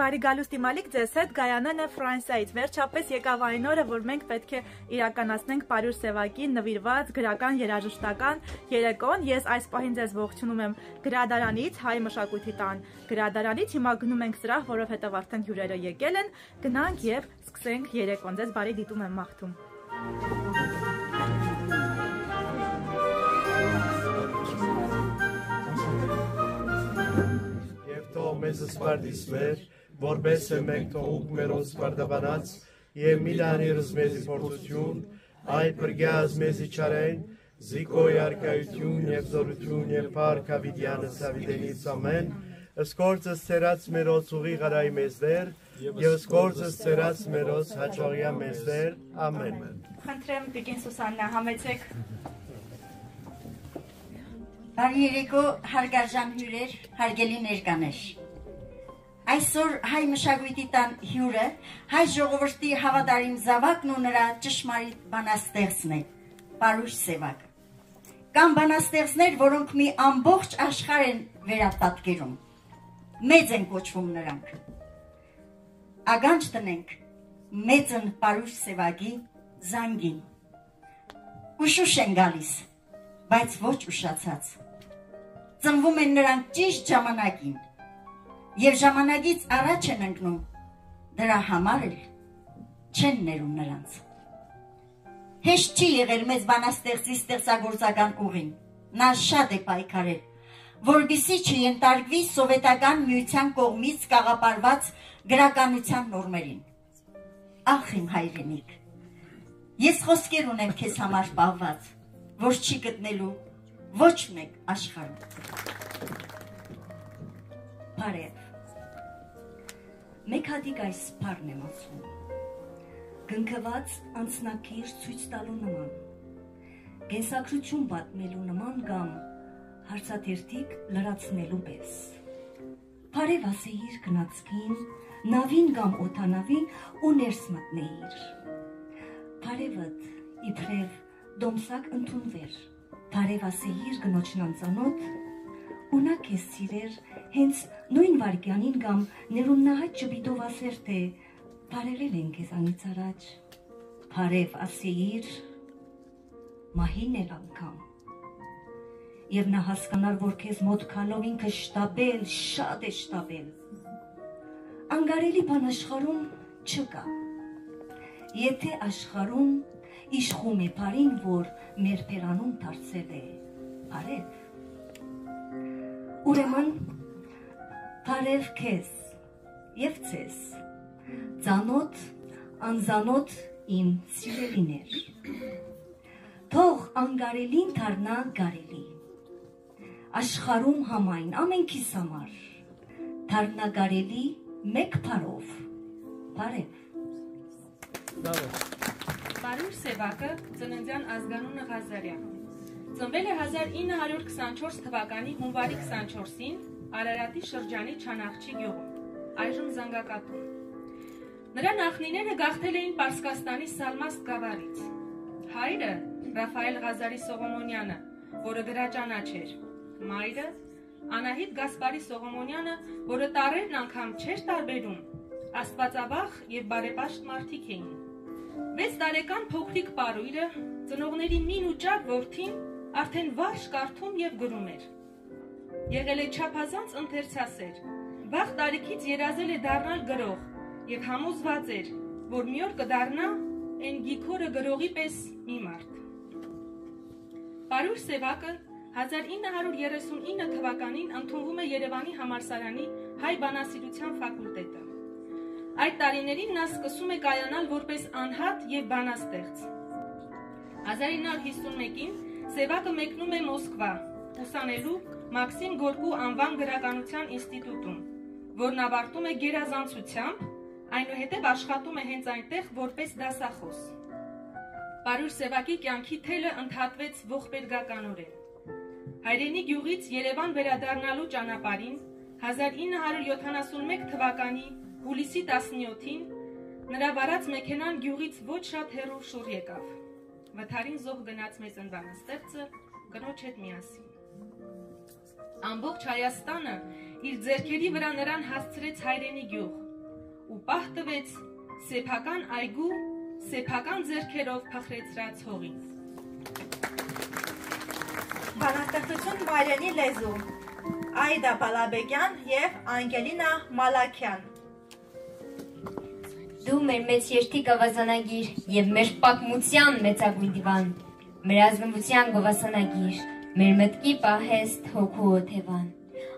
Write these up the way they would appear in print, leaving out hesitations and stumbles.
բարի գալուստի մալիք ձեզ հետ Գայանեն է Ֆրանսիայից վերջապես եկավ այն օրը, որ մենք պետք է իրականացնենք Պարուր Սևակի նվիրված գրական երաժշտական երեկոն։ Ես այս պահին ձեզ ողջունում եմ գրադարանից, Հայ մշակույթի տան գրադարանից։ Հիմա գնում ենք սրահ, որովհետև արդեն հյուրերը եկել են։ Գնանք եւ սկսենք երեկոն։ Ձեզ բարի դիտում եմ մաղթում։ Մեզ սպարդիս մեր, որպես է մենք թողուկ մերոս սպարդաբանած, և մի դանիրս մեզի փորձություն, այդ պրգյազ մեզի չարեն, զիկոյ արկայություն և զորություն և պարկ ավիդյանս ավիդենից ամեն, սկործս ծերած մերոս ուղի ғարայի մեզ դեր, և սկործս ծերած մերոս հաճողյա մեզ դեր, ամեն։ Խնդրեմ Տիկին Սուսաննա, համեցեք։ Բարի երեկո, հարգարժան հյուրեր, հարգելի ներկաներ։ Այսօր հայ մշակույթի տան հյուրը հայ ժողովրդի հավատարիմ զավակն ու նրա ճշմարիտ բանաստեղծն է, Պարուր Սևակը։ Կամ բանաստեղծներ, որոնք մի ամբողջ աշխարհ են վերապատկերում, մեծ են կոչվում նրանք։ Ագանջ տնենք մեծն Պարուր Սևակի զանգին։ Ուշուշ են գալիս, բայց ոչ ուշացած։ Ծնվում են նրանք ճիշտ ժամանակին, և ժամանակից առաջ են ընկնում, դրա համար էլ չեն ներում նրանց։ Հեշտ չի եղել մեծ բանաստեղծի ստեղծագործական ուղին, նա շատ է պայքարել, որպեսզի չենտարկվի սովետական միության կողմից կաղապարված գրականության նորմերին։ Ախ իմ հայրենիք, ես խոսքեր ունեմ քեզ համար պահված, որ չի գտնելու ոչ մեկ աշխարհում։ Բարև, մեկ հատիկ այս բառն եմ ասում, գնքված անձնակիր ցույց տալու նման, կենսակրություն պատմելու նման կամ հարցաթերթիկ լրացնելու պես։ Բարև ասեիր գնացքին, նավին կամ օդանավին ու ներս մտնեիր։ Բարևդ իբրև դոմսակ ընդունվեր, բարև ասեիր գնոջն անծանոթ, ու նա քեզ սիրեր հենց նույն վարկյանին կամ ներումնահաճ ճպիտով ասեր, թե բարևել են քեզանից առաջ, բարև ասեիր մահին էլ անգամ, և նա հասկանար, որ քեզ մոտ քալով ինքը շտապել, շատ է շտապել։ Անգարելի բան աշխարհում չկա, եթե աշխարհում իշխում է բարին, որ մեր բերանուն դարձել է բարև։ Ուրեմն, բարև քեզ և ձեզ, ծանոթ, անծանոթ իմ սիրելիներ, թող անգարելին դառնա գարելի, աշխարհում համայն ամենքիս համար, դառնա գարելի մեկ բառով, բարև։ Պարուր Սևակը ծննդյան ազգանունը Ղազարյան։ Ծնվել է 1924 թվականի հունվարի 24-ին Արարատի շրջանի Չանախչի գյուղում, այժմ Զանգակատում։ Նրա նախնիները գաղթել էին Պարսկաստանի Սալմաստ գավառից։ Հայրը Ռաֆայել Ղազարի Սողոմոնյանը, որը գրաճանաչ էր, մայրը Անահիտ Գասպարի Սողոմոնյանը, որը տառերն անգամ չէր տարբերում, աստվածավախ և բարեպաշտ մարդիկ էին։ 6 տարեկան փոքրիկ Պարույրը ծնողների մին ու ճար որդին արդեն վարժ կարդում և գրում էր։ Եղել է չափազանց ընթերցասեր, վաղ տարիքից երազել է դառնալ գրող և համոզված էր, որ մի օր կդառնա այն գիքորը գրողի պես մի մարդ։ Պարուր Սևակը 1939 թվականին ընդունվում է Երևանի համալսարանի հայ բանասիրության ֆակուլտետը։ Այդ տարիներին նա սկսում է կայանալ որպես անհատ և բանաստեղծ։ 1951-ին Սևակը մեկնում է Մոսկվա, ուսանելու Մաքսիմ Գորկու անվան գրականության ինստիտուտում, որն ավարտում է գերազանցությամբ, այնուհետև աշխատում է հենց այնտեղ որպես դասախոս։ Պարուր Սևակի կյանքի թելը ընդհատվեց ողբերգականորեն։ Հայրենի գյուղից Երևան վերադառնալու ճանապարհին 1971 թվականի հուլիսի 17-ին նրա վարած մեքենան գյուղից ոչ շատ հեռու շուռ եկավ։ Վթարին զոհ գնաց մեծ բանաստեղծը կնոջ հետ միասին։ Ամբողջ Հայաստանը իր ձեռքերի վրա նրան հասցրեց հայրենի գյուղ, պահ տվեց սեփական այգու, սեփական ձեռքերով փխրեցրած հողին։ Բանաստեղծություն մայրենի լեզու Այդա Բալաբեգյան և Անգելինա Մալաքյան Դու մեր մեծ երդի գավազանագիր և մեր պատմության մեծագույն դիվան, մեր ազնվության գովասանագիր, մեր մտքի պահեստ հոգու օթևան։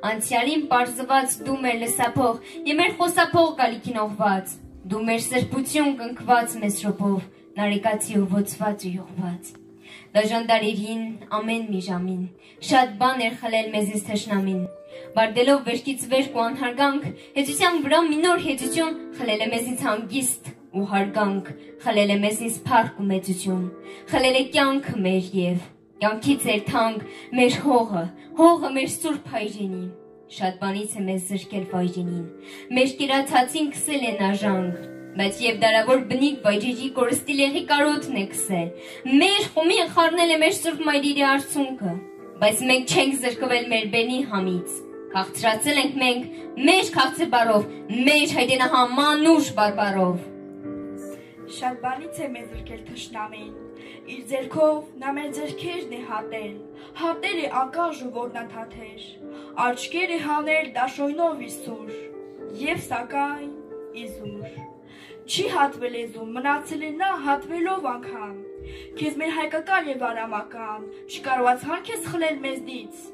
Անցյալին պարզված դու մեր լսափող և մեր խոսափող գալիքին օղված, դու մեր սրբություն կնքված մեսրոպով, նարեկացի ուվոցված ու յուղված։ Դաժան դարերին, ամեն մի ժամին, շատ բան էր խլել մեզից թշնամին, բարդելով վերքից վերք ու անհարգանք, հեծության վրա մի նոր հեծություն խլել է մեզից հանգիստ ու հարգանք, խլել է մեզից փառք ու մեծություն, խլել է կյանքը մեր և կյանքից էր թանկ մեր հողը մեր սուրբ հայրենի, շատ բանից է մեզ զրկել վայրենին, մեր կերացածին քսել են աժանք, բայց և դարավոր բնիկ վայրերի կորստի լեղի կարոտն է քսել, մեր խումին խառնել է մեր սուրբ մայրերի արցունքը, բայց մենք չենք զրկվել մեր բենի համից, քաղցրացել ենք մենք մեր քաղցր բարով, մեր հայրենահամ մանուշ բարբարով։ Շատ բանից է մեզ զրկել թշնամին, իր ձեռքով նա մեր ձեռքերն է հատել է անկաժ ու որնաթաթեր, աչքեր է հանել դաշոյնով իր սուր, և սակայն իզուր։ Չի հատվել եզում, մնացել է նա հատվելով անգամ, քեզ մեր հայկական և արամական, չկարողացան քեզ խլել մեզնից,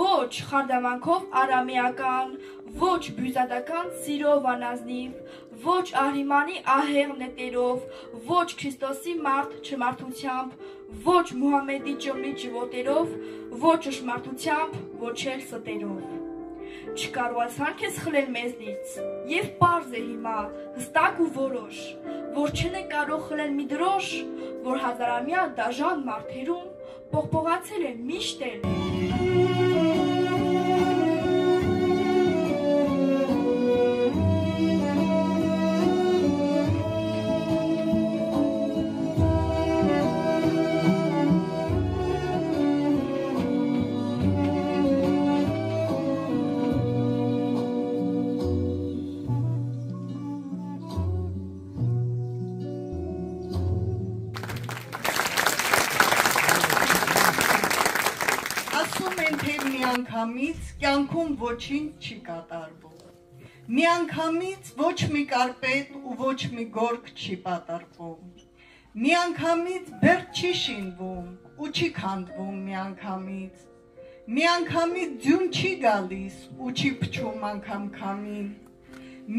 ոչ խարդամանքով արամեական, ոչ բյուզադական սիրով անազնիվ, ոչ Ահրիմանի ահեղ նետերով, ոչ Քրիստոսի մարդ չմարդությամբ, ոչ Մուհամեդի ճմլի ջվոտերով, ոչ ճշմարտությամբ, ոչ էլ ստերով։ Չկարողացան քեզ խլել մեզնից, և պարզ է հիմա, հստակ ու որոշ, որ չեն է կարող խլել մի դրոշ, որ հազարամյա դաժան մարդերում պողպողացել է միշտ էլ։ Միանգամից կյանքում ոչինչ չի կատարվում, միանգամից ոչ մի կարպետ ու ոչ մի գորգ չի պատրվում, միանգամից բերդ չի շինվում ու չի քանդվում միանգամից ձյուն չի գալիս ու չի փչում անգամ քամին,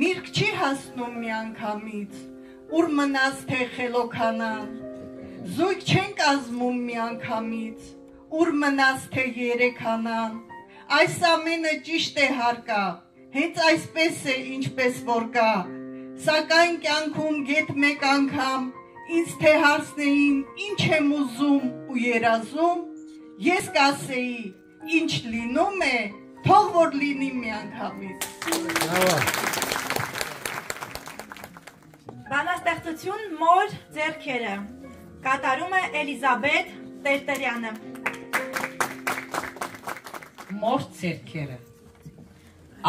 միրգ չի հասնում միանգամից, ուր մնաց թե խելոքանան, զույգ չեն կազմում միանգամից, ուր մնաց թե երեքանան, այս ամենը ճիշտ է հարկա, հենց այսպես է ինչպես որ կա, սակայն կյանքում գետ մեկ անգամ, ինձ թե հարցնեին ինչ եմ ուզում ու երազում, ես կասեի ինչ լինում է, թող որ լինի միանգամից։ Բանաստեղծություն մոր ձեռքերը կատարում է Էլիզաբեթ Տերտերյանը։ Մոր ձեռքերը,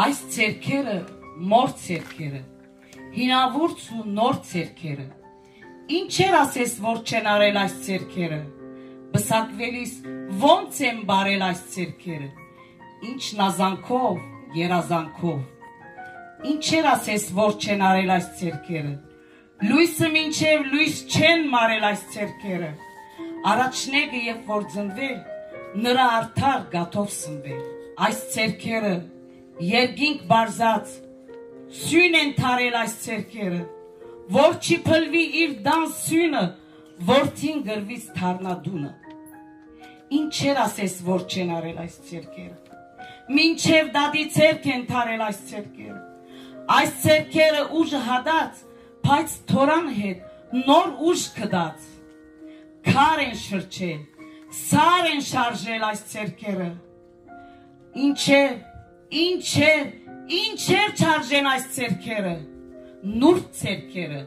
այս ձեռքերը մոր ձեռքերը, հինավուրց ու նոր ձեռքերը, ինչեր ասես որ չեն արել այս ձեռքերը, բսակվելիս ոնց են բարել այս ձեռքերը, ինչ նազանքով, երազանքով, ինչեր ասես որ չեն արել այս ձեռքերը, լույսը մինչև լույս չեն մարել այս ձեռքերը, առաջնեգը երբ որ ծնվել, նրա արդար գաթով սնվել, այս ձեռքերը, երկինք բարզած, սյուն են թարել այս ձեռքերը, որ չի փլվի իր դան սյունը, որդին գրվից թարնադունը, ինչեր ասես որ չեն արել այս ձեռքերը, մինչև դադի ձեռք են թարել այս ձեռքերը ուժը հադած, բայց թորան հետ նոր ուժ կդած, քար են շրջել, սար են շարժել այս ձեռքերը, ինչեր չարժեն այս ձեռքերը, նուրբ ձեռքերը,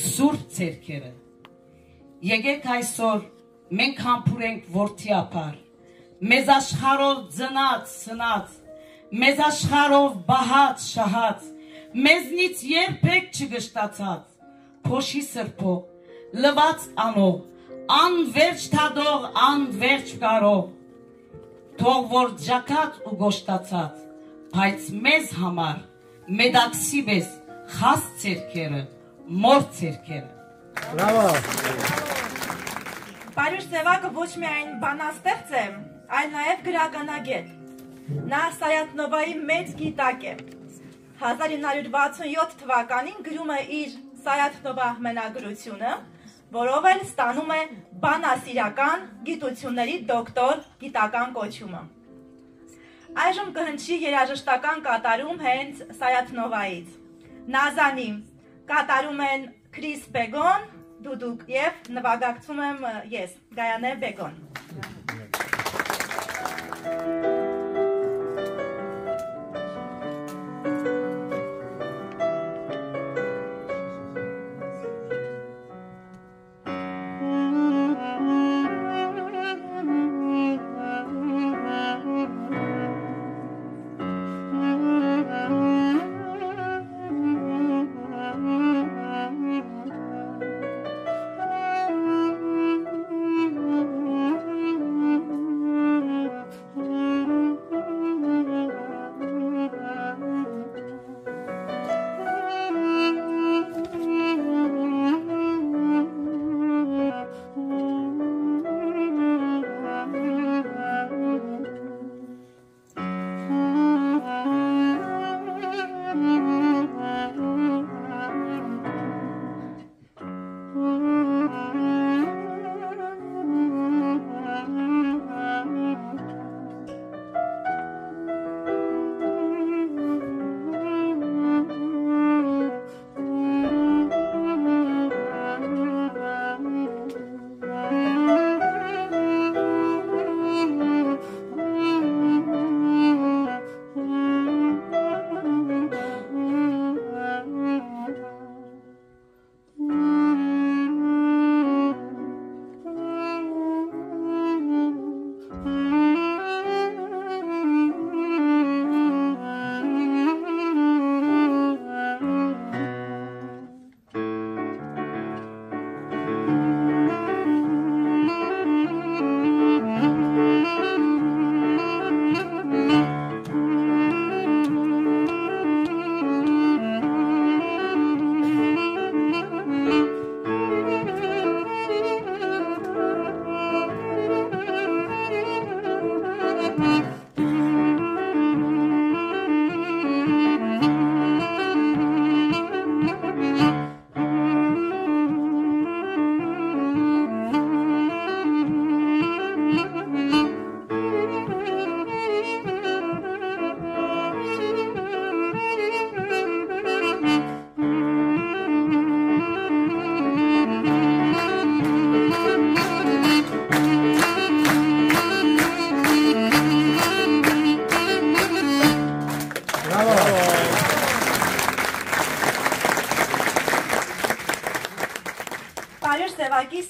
սուրբ ձեռքերը, եկեք այսօր մենք համբուրենք որդիապար, մեզ աշխարհով ծնած, սնած, մեզ աշխարհով բահած, շահած, մեզնից երբեք չգշտացած, փոշի սրբող, լված անող, անվերջ թադող, անվերջ կարող, թող որ ջակած ու գոշտացած, բայց մեզ համար, մեդաքսի բես, խաս ծերքերը, մոր ծերքերը։ Բրավո։ Պարուշ Սևակը ոչ միայն բանաստեղծ է, այլ նաև գրականագետ։ Նա Սայաթնովայի մեծ գիտակ է։ 1967 թվականին գրում է իր Սայաթնովա մենագրությունը, որով էլ ստանում է բանասիրական գիտությունների դոկտոր գիտական կոչումը։ Այժմ կհնչի երաժշտական կատարում հենց Սայաթնովայից։ Նազանի կատարում են Քրիս Բեգոն, Դուդուկ և նվագակցում եմ ես, Գայանե Բեգոն։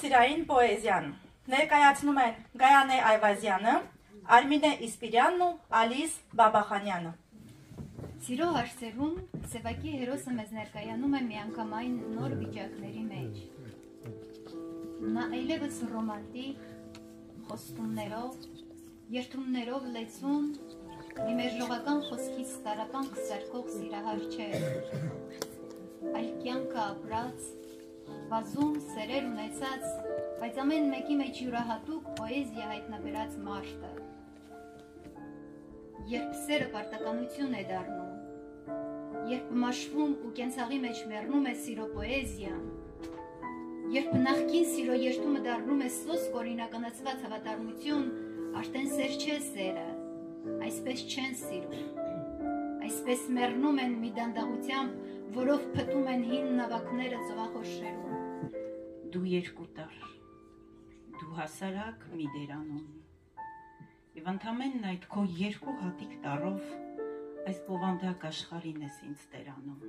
Սիրային պոեզիան ներկայացնում են Գայանե Այվազյանը, Արմինե Իսպիրյանն ու Ալիս Բաբախանյանը։ Սիրո հարցերում Սևակի հերոսը մեզ ներկայանում է միանգամայն նոր վիճակների մեջ։ Նա այլևս ռոմանտիկ, խոստումներով, երդումներով լեցուն, մի մերժողական խոսքից տարապանք սարքող սիրահար չէ, այլ կյանքը ապրած, վազում, սերեր ունեցած, բայց ամեն մեկի մեջ յուրահատուկ պոեզիա հայտնաբերած մաշտը։ Երբ սերը պարտականություն է դառնում, երբ մաշվում ու կենցաղի մեջ մեռնում է սիրո պոեզիան, երբ նախկին սիրո երդումը դառնում է սոսկ օրինականացված հավատարմություն, արդեն սեր չէ սերը, այսպես չեն սիրում, այսպես մեռնում են մի դանդաղությամբ, որով փտում են հին նավակները ծովախորշերում։ Դու երկու տար, դու հասարակ մի դերանում, և ընդամենն այդ քո երկու հատիկ տարով այս բովանդակ աշխարհին ես ինձ տերանում։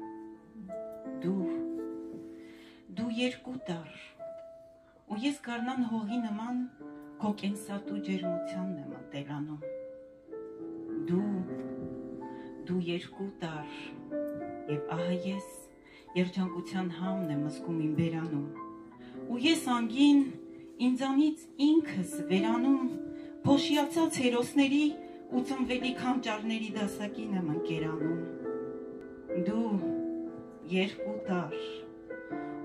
Դու երկու տար, ու ես գարնան հողի նման քո կենսատու ջերմությանն եմ ընտելանում։ Դու երկու տար, Եվ ահա ես երջանկության համն եմ զգում իմ բերանում, ու ես անգին ինձանից ինքս վերանում, փոշիացած հերոսների ու ծնվելի քանճարների դասակին եմ ընկերանում։ Դու երկու տար,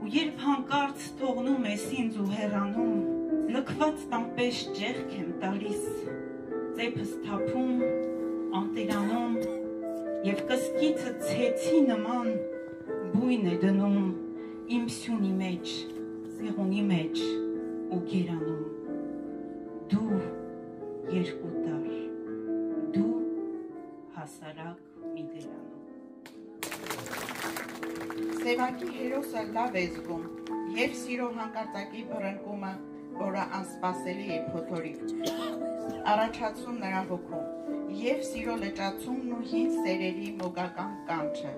ու երբ հանկարծ թողնում ես ինձ ու հեռանում, լքված տամպեշ ջեղք եմ տալիս, ծեփս թափում, անտերանում, և կսկիցը ցեցի նման բույն է դնում իմ սյունի մեջ, սեղունի մեջ ու գերանում։ Դու երկու տար, դու հասարակ մի դերանում։ Սևակի հերոսը լավ է զգում, և սիրո հանկարծակի բռնկումը, որը անսպասելի է փոթորիկ, առաջացում նրա հոգում, և սիրո լճացումն ու հին սերերի մոգական կանչը,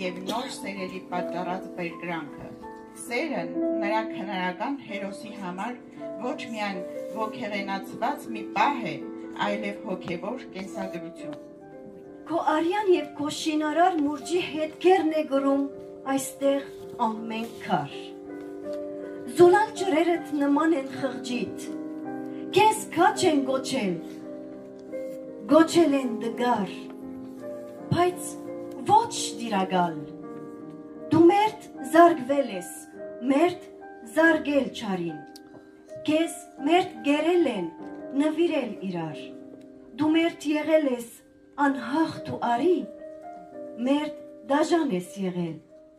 և նոր սերերի պատճառած բերկրանքը։ Սերը նրա քնարական հերոսի համար ոչ միայն ոգեղենացված մի պահ է, այլև հոգևոր կենսագրություն։ Քո արյան և քո շինարար մուրջի հետքերն է գրում այստեղ ամեն քար։ Զուլալ ջրերդ նման են խղճիտ, քեզ քաչ են գոչել են դգար, բայց ոչ դիրագալ։ Դու մերդ զարգվել ես, մերդ զարգել չարին, քեզ մերդ գերել են, նվիրել իրար, դու մերդ եղել ես անհաղթ ու արի, մերդ դաժան ես եղել,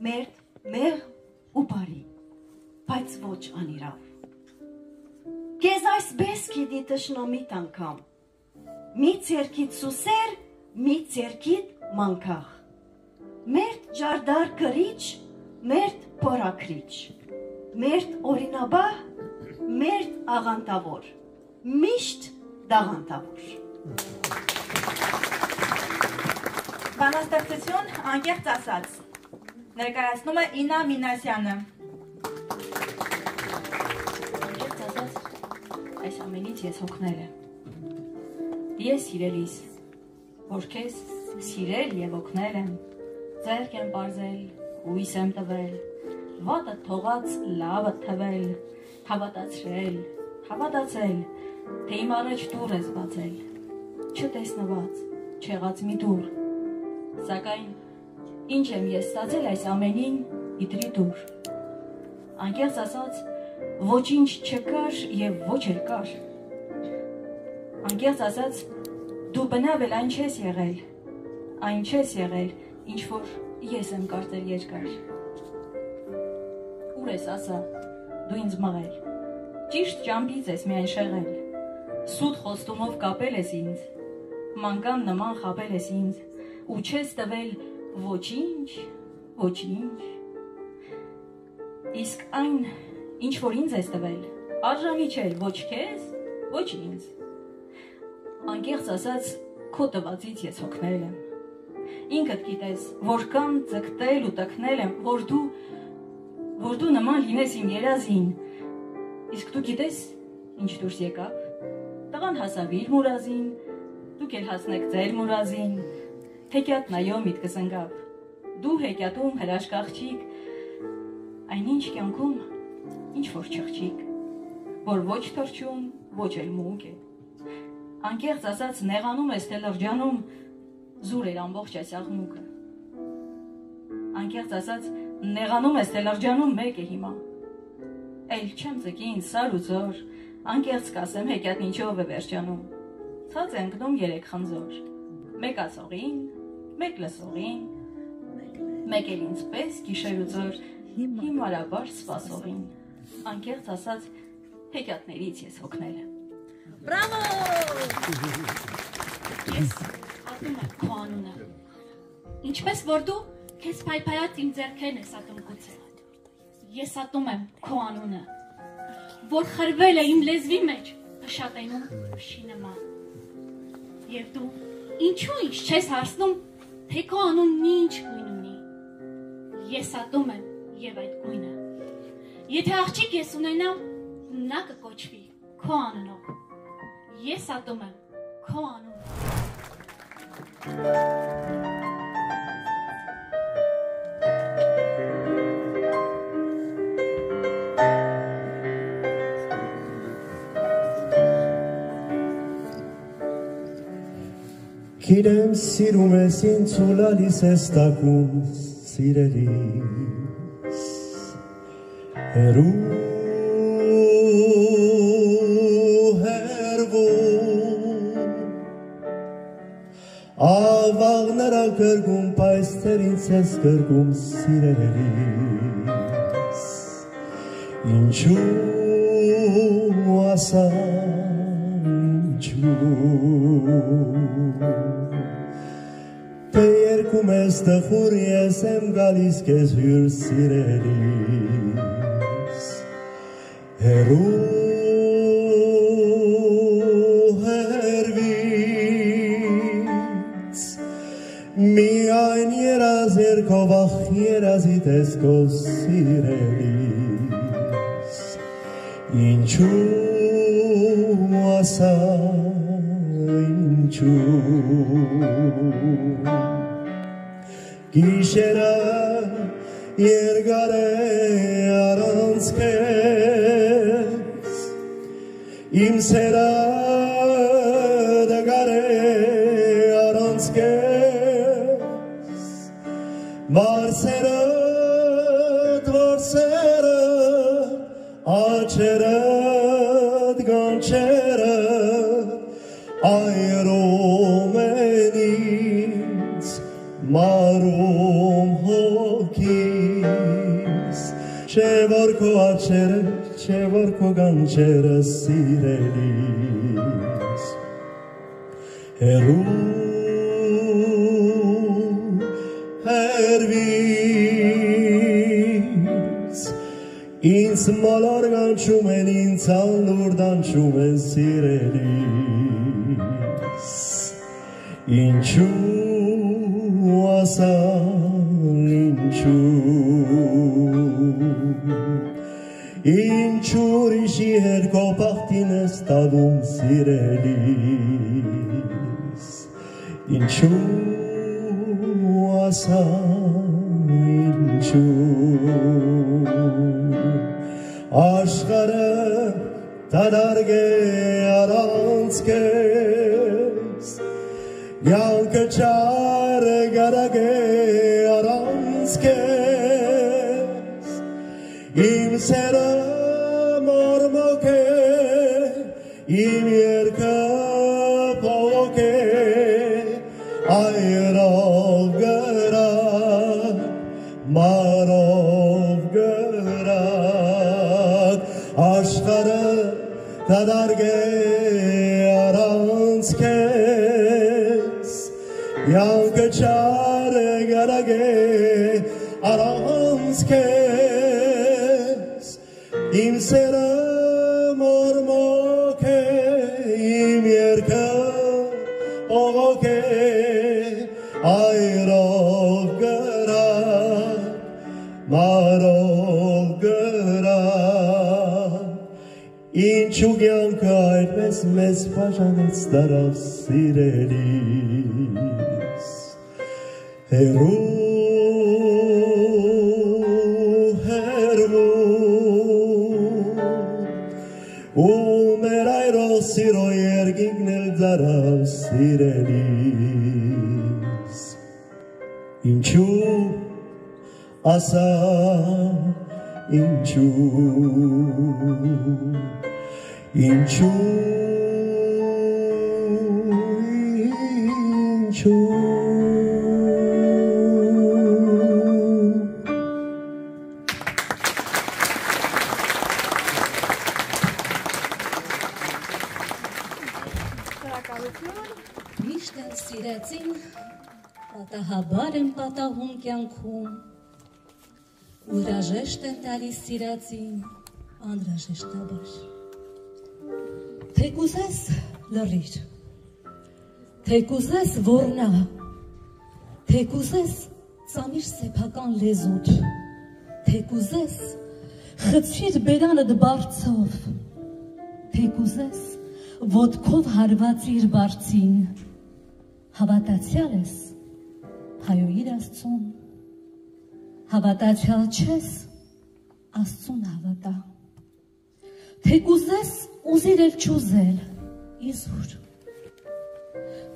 մերդ մեղ ու բարի, բայց ոչ անիրավ։ Քեզ այսպես գիտի տշնամիտ անգամ, մի ցերքիդ սուսեր, մի ցերքիդ մանկախ, մերդ ջարդար կրիչ, մերդ փորակրիչ, մերդ օրինաբահ, մերդ աղանտավոր, միշտ դաղանտավոր։ Բանաստեղծություն անկեղծ ասած, ներկայացնում է Իննա Մինասյանը։ Անկեղծ ասած, այս ամենից ես հոգնել եմ։ Ես սիրելիս, որ քեզ սիրել և օգնել եմ, ձեռք եմ պարզել, հույս եմ տվել, վատը թողած լավը թվել, հավատացել, թե իմ առաջ դուռ ես բացել, չտեսնված, չեղած մի դուռ, սակայն ինչ եմ ես ստացել այս ամենին իդրի դուր։ Անկեղծ ասած, ոչինչ չկար և ոչ էլ կար։ Անկեղծ ասած, դու բնավ էլ այն չես եղել, ինչ որ ես եմ կարծել երկար։ Ուր ես ասա, դու ինձ մղել, ճիշտ ճամփից ես միայն շեղել, սուտ խոստումով կապել ես ինձ, մանկան նման խաբել ես ինձ, ու չես տվել ոչինչ, իսկ այն, ինչ որ ինձ ես տվել, արժանի չէր ոչ քեզ, ոչ ինձ։ Անկեղծ ասած, քո տվածից ես հոգնել եմ, ինքդ գիտես, որքան ձգտել ու տքնել եմ, որ դու նման լինես իմ երազին, իսկ դու գիտես, ինչ դուրս եկավ, տղան հասավ իր մուրազին, դուք էլ հասնեք ձեր մուրազին, հեքիաթ նայո միտքս ընկավ, դու հեքիաթում հրաշք աղջիկ, այնինչ կյանքում ինչ որ չղջիկ, որ ոչ թրջուն, ոչ էլ մուգ է։ Անկեղծ ասած նեղանում ես, թե լրջանում զուր էր ամբողջ այս աղմուկը։ Անկեղծ ասած նեղանում ես, թե լրջանում մեկ է հիմա։ Էլ չեմ ձգի ինձ սար ու ձոր, անկեղծ կասեմ հեքիաթն ինչով է վերջանում։ Ցած է ընկնում երեք խնձոր, մեկ ասողին, մեկ լսողին, մեկ էլ ինձ պես գիշեր ու ձոր, հիմարաբար սպասողին։ Անկեղծ ասած հեքիաթներից ես հոգնել եմ։ Բրավո! Ես ատում եմ քո անունը, ինչպես որ դու քեզ փայփայած իմ ձեռքերն ես ատում գուցե։ Ես ատում եմ քո անունը, որ խրվել է իմ լեզվի մեջ, փշատենում փշի նման։ Եվ դու ինչու ինձ չես հարցնում, թե քո անունն ինչ գույն ունի։ Ես ատում եմ եւ այդ գույնը։ Եթե աղջիկ ես ունենամ, նա կկոչվի քո անունով։ Ես ատում եմ քո անունը։ Գիտեմ սիրում ես ինձ ու լալիս ես տակում սիրելիս հերու Ավաղ նրա կրգում պայստեր ինձ ես կրգում սիրելիս Ինչու ասա ինչու Թե երկում ես տխուր ես եմ գալիս կեզ հյուր սիրելիս Հերու Միայն երազ երկով ախ երազիտ ես քո սիրելիս Ինչու ասա ինչու Գիշերը երկար է առանց քեզ Իմ սերը դգար է առանց քեզ Մարսերդ, որսերդ, աչերդ, գանչերդ, այրում են ինձ, մարում հոգիս, չէ որ քո աչերը, չէ որ քո գանչերը սիրելիս, հերու Հերվից Ինձ մալար գանչում են, ինձ անլուր դանչում են սիրելիս Ինչու ասա ինչու ուրիշի հերքո պախտին ես տալում սիրելիս Ինչու ասա ինչու աշխարհը դադարք է առանց քեզ յանքը չար գարակ է առանց քեզ իմ սերը մորմոք է իմ երգը փողոք է այրով գրակ, մարով գրակ, աշխարհը դադարք է առանց քեզ, յանքը չար գարակ է առանց քեզ, իմ սերը մորմոք է, իմ երգը փողոք է Այրով գրակ, մարով գրակ, ինչու կյանքը այդպես մեզ բաժանեց դարավ սիրելիս, հերու, ու մեր այրող սիրո երգինքն էլ դարավ սիրելիս, Ինչու ասա ինչու Միշտ են սիրեցին Պատահաբար են պատահում կյանքում, ուրաժեշտ են տալիս սիրածին, անհրաժեշտաբար։ Թեկուզես լռիր, թեկուզես ոռնա, թեկուզես ծամիր սեփական լեզուդ, թեկուզես խցիր բերանդ բարձով, թեկուզես ոտքով հարվածիր բարձին, հավատացյալ ես հայոյիր Աստծուն, հավատացյալ չես, Աստծուն հավատա, թեկուզես ուզիր էլ չուզել, իզուր,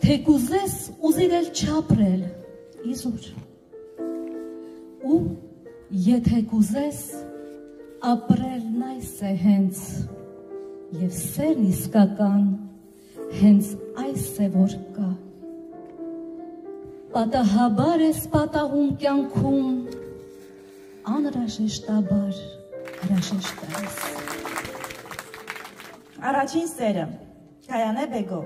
թե կուզես ուզիրել չապրել, իզուր, ու եթե կուզես ապրելն այս է հենց, և սերն իսկական հենց այս է որ կա, պատահաբար ես պատահում կյանքում, անհրաժեշտաբար հրաժեշտ ես։ Առաջին սերը, Գայանե Բեգո։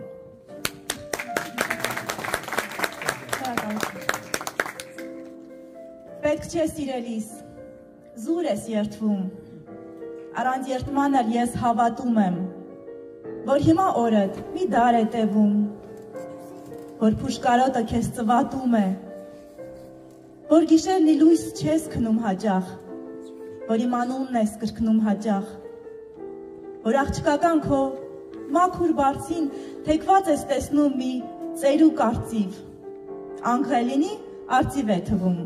Պետք չէ սիրելիս, զուր ես երդվում, առանց երդման էլ ես հավատում եմ, որ հիմա օրդ մի դար է տևում, որ փուշկարոտը քեզ ծվատում է, որ գիշերն ի լույս չես քնում հաճախ, որ իմ անունն ես կրկնում հաճախ, որ աղջկական քո մաքուր բարձին թեքված ես տեսնում մի ծերուկ արծիվ, անգղելինի արծիվ է թվում,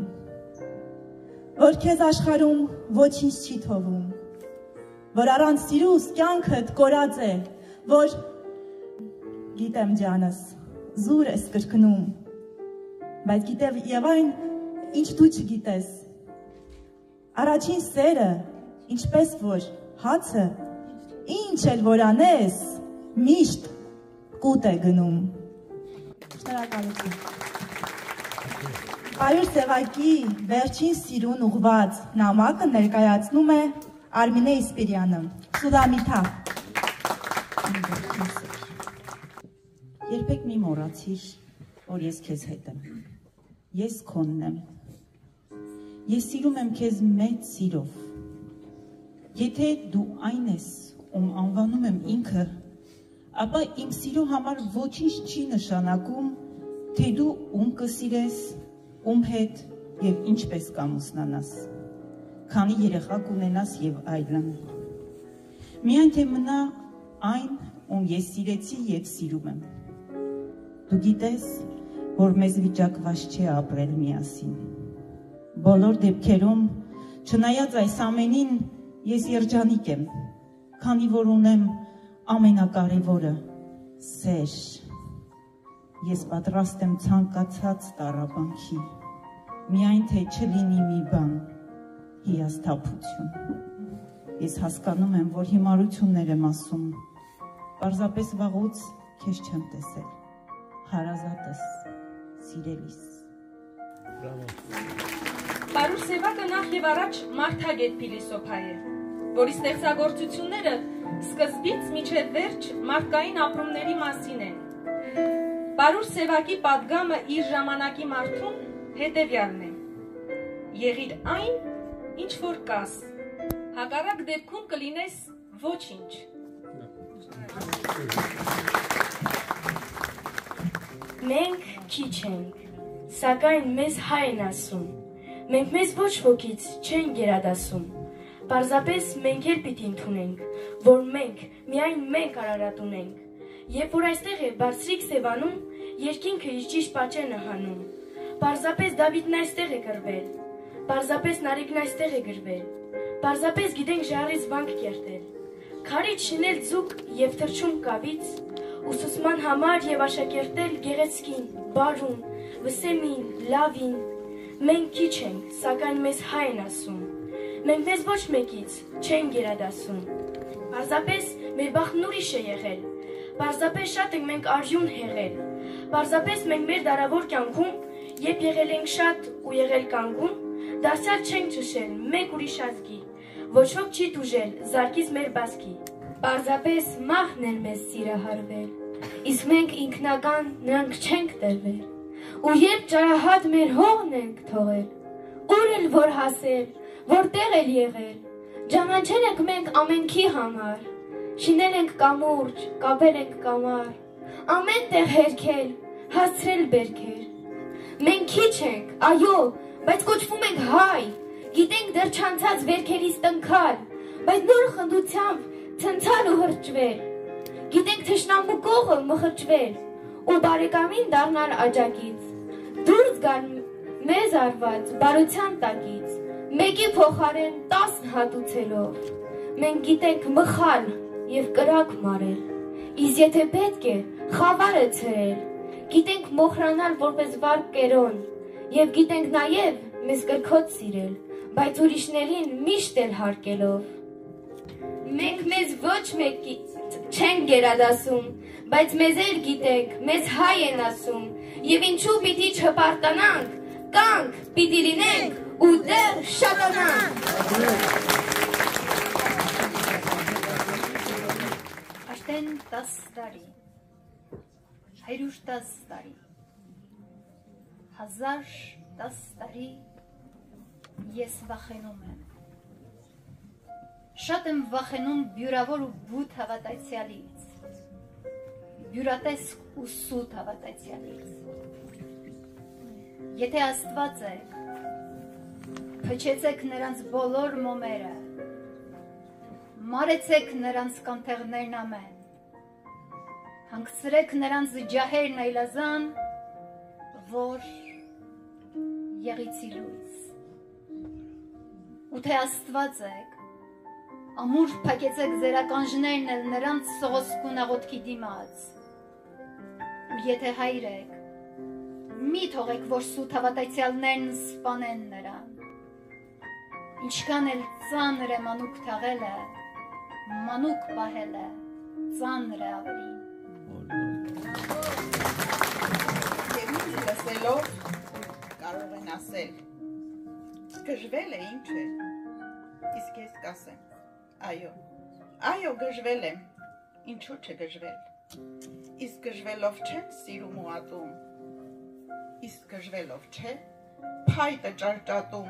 որ քեզ աշխարհում ոչինչ չի թվում, որ առանց սիրուս կյանքդ կորած է, որ գիտեմ ջանս, զուր ես կրկնում, բայց գիտև եւ այն, ինչ դու չգիտես, առաջին սերը, ինչպես որ հացը, ինչ էլ որ անես, միշտ կուտ է գնում։ Շնորհակալություն։ Պարուր Սևակի վերջին սիրուն ուղված նամակը ներկայացնում է Արմինե Իսպիրյանը։ Սուդամիթա։ Երբեք մի մոռացիր, որ ես քեզ հետ եմ։ Ես քոնն եմ։ Ես սիրում եմ քեզ մեծ սիրով։ Եթե դու այն ես, ում անվանում եմ ինքը, ապա իմ սիրո համար ոչինչ չի նշանակում, թե դու ում կսիրես, ում հետ և ինչպես կամուսնանաս, քանի երեխա կունենաս և այլն։ Միայն թե մնա այն, ում ես սիրեցի և սիրում եմ։ Դու գիտես, որ մեզ վիճակված չէ ապրել միասին։ Բոլոր դեպքերում, չնայած այս ամենին, ես երջանիկ եմ, քանի որ ունեմ ամենակարևորը՝ սեր։ Ես պատրաստ եմ ցանկացած տառապանքի, միայն թե չլինի մի բան՝ հիասթափություն։ Ես հասկանում եմ, որ հիմարություններ եմ ասում, պարզապես վաղուց քեզ չեմ տեսել, հարազատս, սիրելիս։ Պարուր Սևակը նախ և առաջ մարդագետ փիլիսոփա է, որի ստեղծագործությունները սկզբից մինչև վերջ մարդկային ապրումների մասին են։ Պարուր Սևակի պատգամը իր ժամանակի մարդուն հետևյալն է. եղիր այն, ինչ որ կաս, հակառակ դեպքում կլինես ոչինչ։ Մենք քիչ ենք, սակայն մեզ հայ են ասում, մենք մեզ ոչ ոքից չեն գերադասում, պարզապես մենք էլ պիտի ընդունենք, որ մենք, միայն մենք Արարատ ունենք, երբ որ այստեղ է բարձրիկ Սևանում, երկինքը իր ճիշտ պատճենն է հանում, պարզապես Դավիթն այստեղ է կռվել, պարզապես Նարեկն այստեղ է գրվել, պարզապես գիտենք ժառից վանք կերտել, քարից շինել ձուկ և թռչում կավից, ուսուցման համար և աշակերտել գեղեցկին, բարուն, վսեմին, լավին, մենք քիչ ենք, սակայն մեզ հայ են ասում, մենք մեզ ոչ մեկից չեն գերադասում, պարզապես մեր բախտն ուրիշ է եղել, պարզապես շատ ենք մենք արյուն հեղել, պարզապես մենք մեր դարավոր կյանքում, երբ եղել ենք շատ ու եղել կանգուն, դարձյալ չենք ճշել մեկ ուրիշ ազգի, ոչ ոք չի տուժել զարկից մեր բազկի, պարզապես մահն էր մեզ սիրահարվել, իսկ մենք ինքնական նրանք չենք տրվել, ու երբ ճարահատ մեր հողն ենք թողել, ուր էլ որ հասել, որտեղ էլ եղել, ճանաչել ենք մենք ամենքի համար, շինել ենք կամուրջ, կապել ենք կամար, ամեն տեղ հերքել, հասցրել բերքեր, մենք քիչ ենք, այո, բայց կոչվում ենք հայ, գիտենք դեռ չանցած վերքերից տնքալ, բայց նոր խնդությամբ ցնցալ ու հրճվել, գիտենք թշնամու կողը մխրճվել, ու բարեկամին դառնալ աջակից, դուրս գալ մեզ արված բարության տակից, մեկի փոխարեն 10 հատուցելով, մենք գիտենք մխալ և կրակ մարել, իսկ եթե պետք է խավարը ցրել, գիտենք մոխրանալ որպես վառ կերոն, և գիտենք նաև մեզ կրքոտ սիրել, բայց ուրիշներին միշտ էլ հարկելով։ Մենք մեզ ոչ մեկի չենք գերադասում, բայց մեզ էլ գիտենք, մեզ հայ են ասում, և ինչու պիտի չպարտանանք, կանք պիտի լինենք ու դեռ շատանանք։ Արդեն 10 տարի, 110 տարի, 1010 տարի ես վախենում եմ։ Շատ եմ վախենում բյուրավոր ու բութ հավատացյալից, բյուրատեսկ ու սուտ հավատացյալից։ Եթե Աստված եք, փչեցեք նրանց բոլոր մոմերը, մարեցեք նրանց կանթեղներն ամեն, հանգցրեք նրանց ջահերն այլազան, որ եղիցի լույս։ Ու թե Աստված եք, ամուր փակեցեք ձեր ականջներն էլ նրանց սողոսկուն աղոթքի դիմաց։ Ու եթե հայր եք, մի թողեք, որ սուտ հավատացյալներն սպանեն նրան։ Ինչքան էլ ծանր է մանուկ թաղելը, մանուկ պահելը ծանր է ավելի։ Եվ ինձ լսելով կարող են ասել, գժվել է ինչ է, իսկ ես կասեմ, այո գժվել եմ, ինչու չգժվել, իսկ գժվելով չեմ սիրում ու ատում, իսկ գժվելով չէ, փայտը ճարճատում,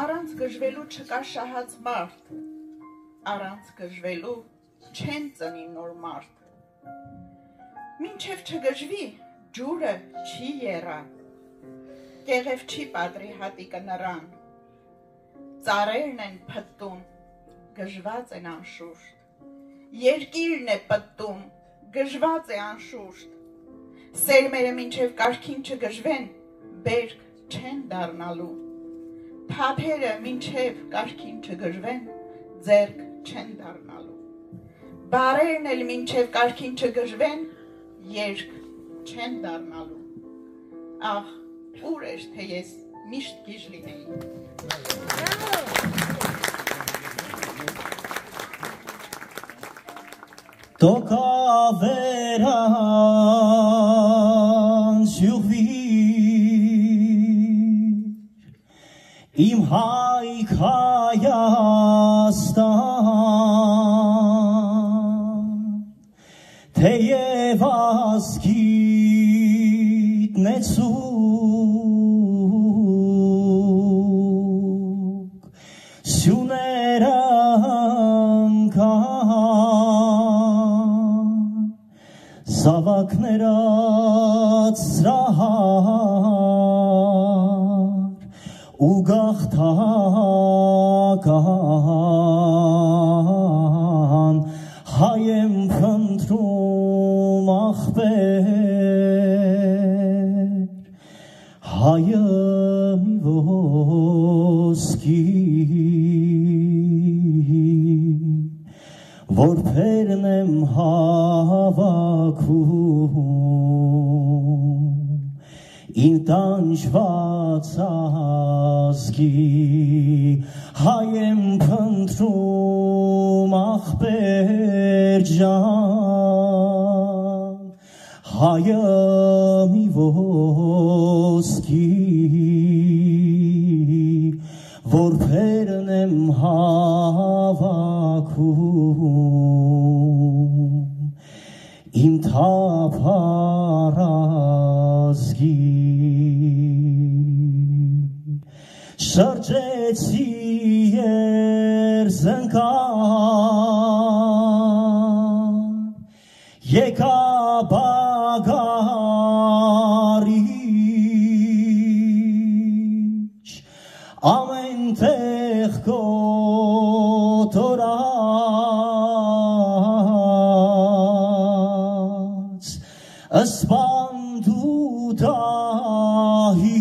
առանց գժվելու չկա շահած մարդ, առանց գժվելու չեն ծնի նոր մարդ, մինչև չգժվի, ջուրը չի եռա, կեղև չի պատրի հատիկը նրան, ծառերն են փտտում, գժված են անշուշտ, երկիրն է պտտում, գժված է անշուշտ, սերմերը մինչև կարգին չգժվեն, բերք չեն դառնալու, թաթերը մինչև կարգին չգժվեն, ձեռք չեն դառնալու, բառերն էլ մինչև կարգին չգժվեն, երկ չեն դառնալու, ախ, ուր էր, թե ես միշտ գիժ լինեի։ Տոկավերան սյուղվիր իմ հայք Հայաստան թեև ազգիտ նեցուկ սյուները անգան Սավակներած սրահար ու գաղթական հայ եմ փնտրում ախպեր հայը մի ոսկի որբերն եմ հավաքում իմ տանջված ազգի հայ եմ փնտրում ախպեր ջան հայը մի ոսկի որբերն եմ հավաքում իմ թափառ ազգի շրջեցի երզնկան եկա բագարիչ ամեն տեղ կոտորած սպանդու դահիչ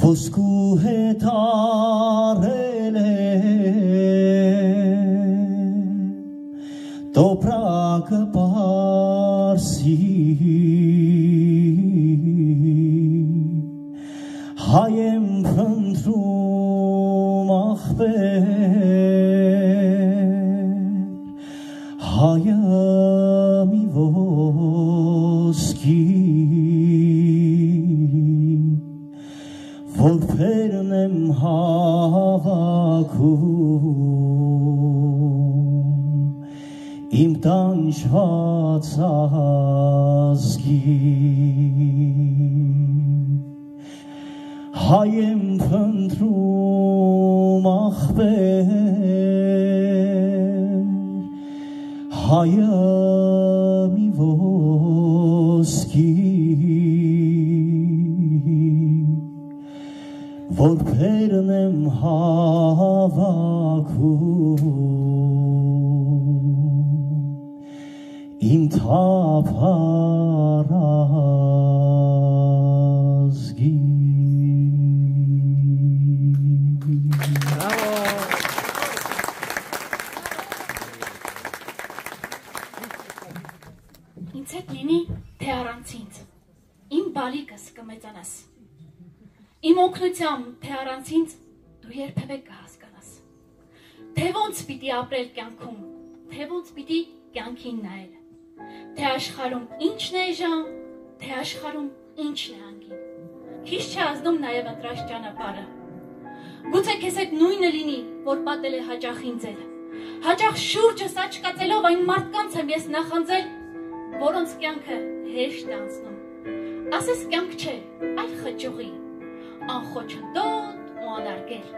ոսկու հետ արել է տոպրակը պարսի հայ եմ փնտրում ախպեր հայը մի ոսկի որբերն եմ հավաքում իմ տանջված ազգի հայ եմ փնտրում ախպեր հայը մի ոսկի որբերն եմ հավաքում իմ թափառ ազգի Ինձ հետ լինի, թե առանց ինձ, իմ բալիկս կմեծանաս, իմ օգնությամբ, թե առանց ինձ, դու երբևէ կհասկանաս, թե ոնց պիտի ապրել կյանքում, թե ոնց պիտի կյանքին նայել, թե աշխարհում ինչն է ժամ, թե աշխարհում ինչն է անգին, քիչ չէ ազդում նաև ընտրած ճանապարհը, գուցե քեզ հետ նույնը լինի, որ պատել է հաճախ ինձել, հաճախ շուրջս աչկացելով այն մարդկանց եմ ես նախանձել, որոնց կյանքը հեշտ է անցնում, ասես կյանք չէ, այլ խճուղի, անխոչնդոտ ու անարգելք,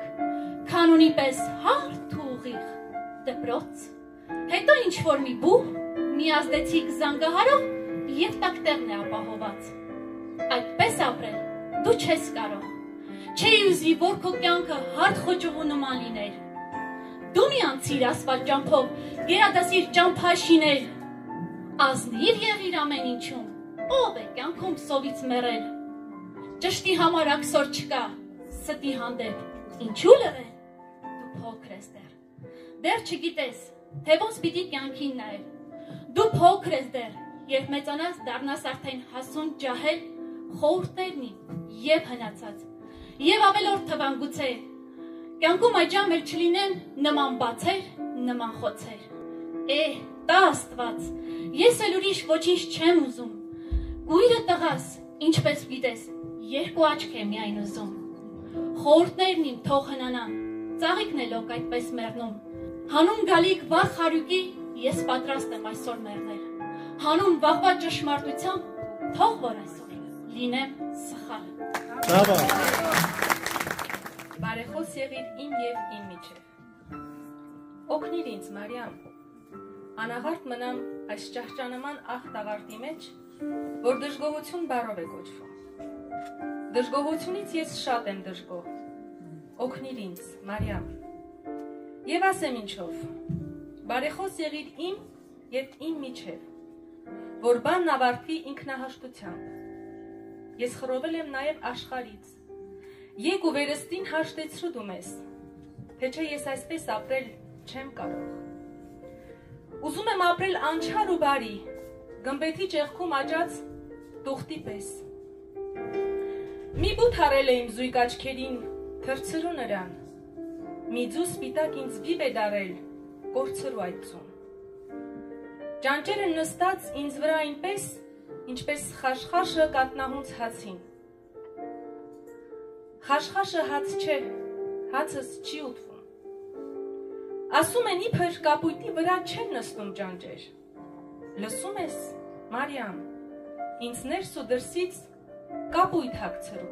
քանունի պես հարթ ու ուղիղ, դպրոց, հետո ինչ-որ մի բուհ, մի ազդեցիկ զանգահարող և տակտեղն է ապահոված, այդպես ապրել դու չես կարող, չէի ուզի, որ քո կյանքը հարթ խոճուղու նման լիներ, դու մի անցիր ասֆալտ ճամփով, գերադասիր ճամփա շիներ, ազնիվ եղիր ամեն ինչում, ով է կյանքում սովից մեռել, ճշտի համար աքսոր չկա, ստի հանդեպ, ինչու լռել, դու փոքր ես դեռ չգիտես, թե ոնց պիտի կյանքին նայել, դու փոքր ես դեռ, երբ մեծանաս դառնաս արդեն հասուն ջահել, խորհուրդներն և հնացած, և ավելորդ թվան գուցե, կյանքում այդժամ էլ չլինեն նման բացեր, նման խոցեր, տա Աստված, ես էլ ուրիշ ոչինչ չեմ ուզում, կույրը տղաս, ինչպես գիտես, երկու աչք է միայն ուզում, խորհուրդներն իմ թող հնանան, ծաղիկն էլ ոք այդպես մեռնում, հանուն գալիք վաղ խարույկի ես պատրաստ եմ այսօր մեռնել, հանուն վաղվա ճշմարտությամբ, թող որ այսօր լինեմ սխալ։ Բարեխոս եղիր իմ և իմ միջև։ Օգնիր ինձ, Մարիամ, անաղարտ մնամ այս ճահճանման աղ տաղարտի մեջ, որ դժգոհություն բառով է կոչվում։ Դժգոհությունից ես շատ եմ դժգոհ։ Օգնիր ինձ, Մարիամ։ Եվ ասեմ ինչով, բարեխոս եղիր իմ և իմ միջև, որ բանն ավարտվի ինքնահաշտությամբ։ Ես խռովել եմ նաև աշխարից, եկ ու վերստին հաշտեցրու դու մեզ, թե չէ ես այսպես ապրել չեմ կարող։ Ուզում եմ ապրել անչար ու բարի, գմբեթի ճեղքում աճած տուղտի պես։ Մի բութ առել է իմ զույգ աչքերին, թռցրու նրան, մի ձու սպիտակ ինձ վիվ է դարել, կորցրու այդ ձուն։ Ճանճերը նստած ինձ վրա այնպես, ինչպես խաշխաշը կատնահունց հացին։ Խաշխաշը հաց չէ, հացս չի ուտվում։ Ասում են իբր կապույտի վրա չեն նստում ճանճեր։ Լսում ես, Մարիամ, ինձ ներս ու դրսից կապույտ հագցրու։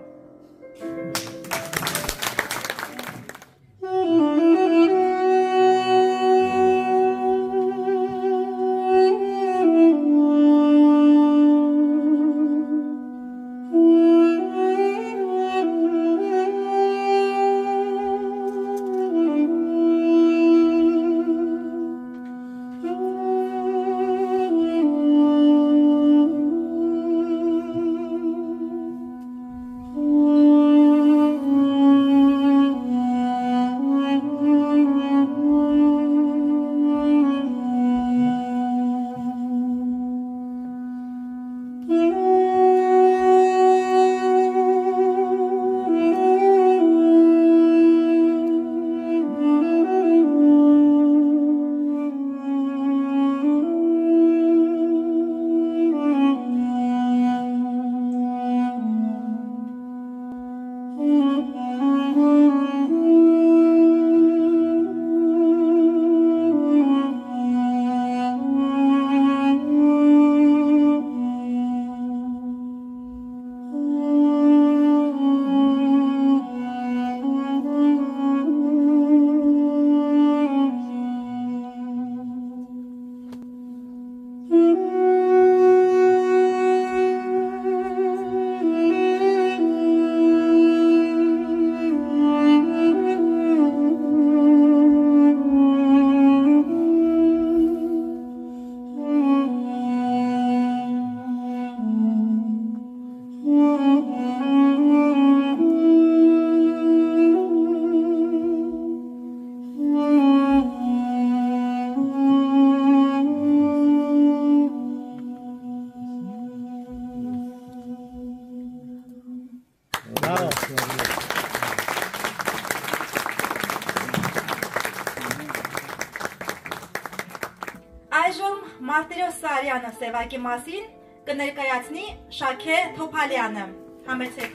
Այժմ Մարտիրոս Սարյանը սևակի մասին կներկայացնի Շաքե Թոփալյանը։ Համեցեք։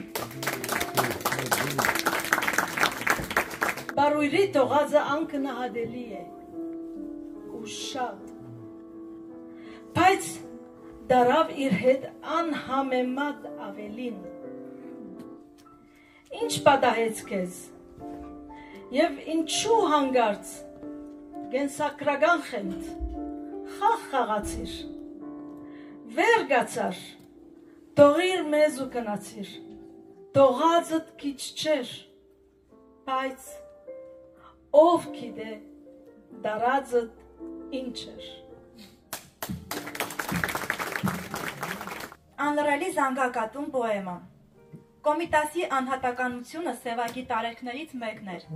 Բարույրի տողածը անկնահատելի է ու շատ, բայց դարավ իր հետ անհամեմատ ավելին։ Ինչ պատահեց քեզ եւ ինչու հանգարց գենսակրական խենթ խաղ խաղացիր, վեր գացար, տողիր մեզ ու կնացիր, տողածդ քիչ չէր, բայց ով գիտե դարածդ ինչ էր։ Անլռելի զանգակատուն պոեմը։ Կոմիտասի անհատականությունը սևակի տարեքներից մեկն էր։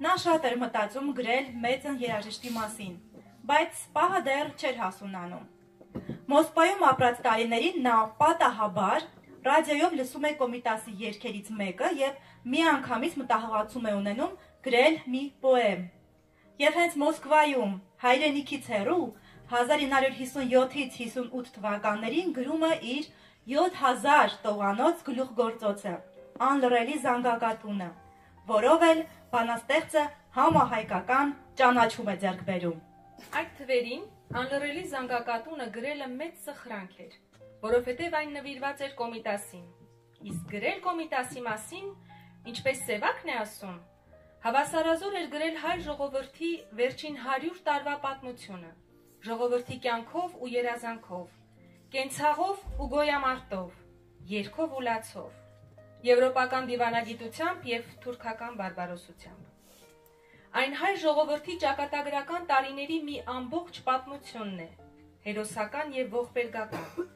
Նա շատ էր մտածում գրել մեծն երաժշտի մասին, բայց պահը դեռ չէր հասունանում։ Մոսկվայում ապրած տարիներին նա պատահաբար ռադիոյով լսում է Կոմիտասի երգերից մեկը եւ մի անգամից մտահղացում է ունենում գրել մի պոեմ։ Եվ հենց Մոսկվայում հայրենիքից հեռու 1957-ից 58 թվականներին գրում է իր 7000 տողանոց գլուխգործոցը «Անլռելի զանգակատունը», որով էլ բանաստեղծը համահայկական ճանաչում է ձեռք բերում։ Այդ թվերին «Անլռելի զանգակատունը» գրելը մեծ սխրանք էր, որովհետև այն նվիրված էր Կոմիտասին։ Իսկ գրել Կոմիտասի մասին, ինչպես Սևակն է ասում, հավասարազոր էր գրել հայ ժողովրդի վերջին 100 տարվա պատմությունը, ժողովրդի կյանքով ու երազանքով, կենցաղով ու գոյամարտով, երգով ու լացով, եվրոպական դիվանագիտությամբ և թուրքական բարբարոսությամբ։ Այն հայ ժողովրդի ճակատագրական տարիների մի ամբողջ պատմությունն է, հերոսական և ողբերգական,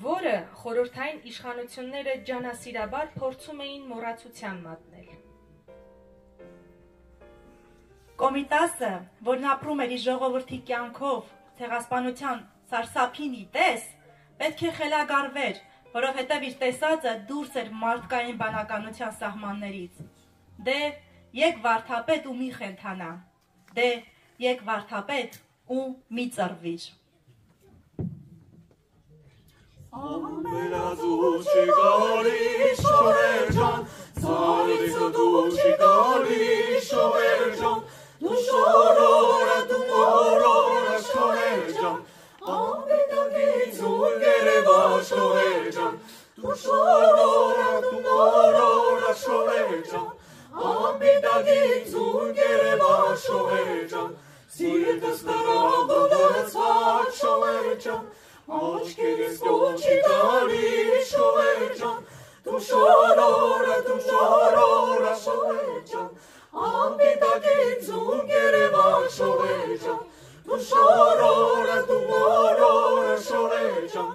որը խորհրդային իշխանությունները ջանասիրաբար փորձում էին մոռացության մատնել։ Կոմիտասը, որն ապրում էր իր ժողովրդի կյանքով ցեղասպանության սարսափին ի տես, պետք է խելագարվեր, որովհետև իր տեսածը դուրս էր մարդկային բանականության սահմաններից։ Դե եկ վարդապետ ու մի խենթանա, դե եկ վարդապետ ու մի ծռվիր։ Ամենազուչի գալի շորեր ջան, ծարիցը դուչի գալի շորեր ջան, դու շորորա դու մորորա շորեր ջան, ամենագին զուգերևա շորեր ջան, դու շորորա դու մորորա շորեր ջան, ամենագին զուգերևա շորեր ջան, սիրտս տրողոդացած շորեր ջան, Աչքերս գոչի գալի շորեր ջան, դու շորորա շորեր ջան, ամենագին զուգերևա շորեր ջան, դու շորորա շորեր ջան,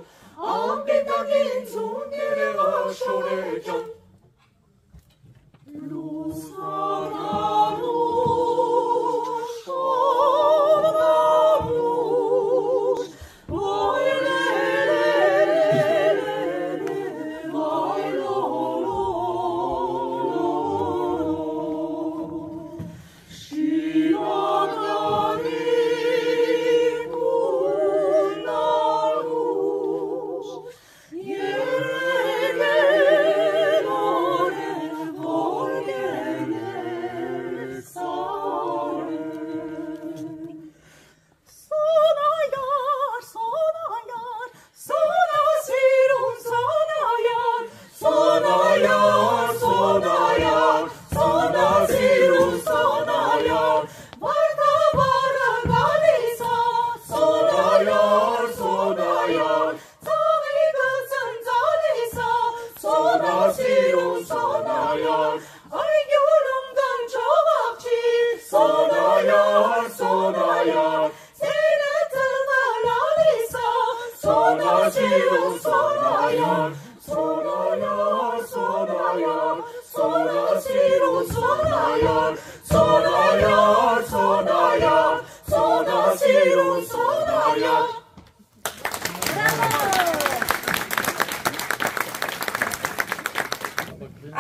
ամենագին զուգերևա շորեր ջան, լուսարարուշ, շորարուշ,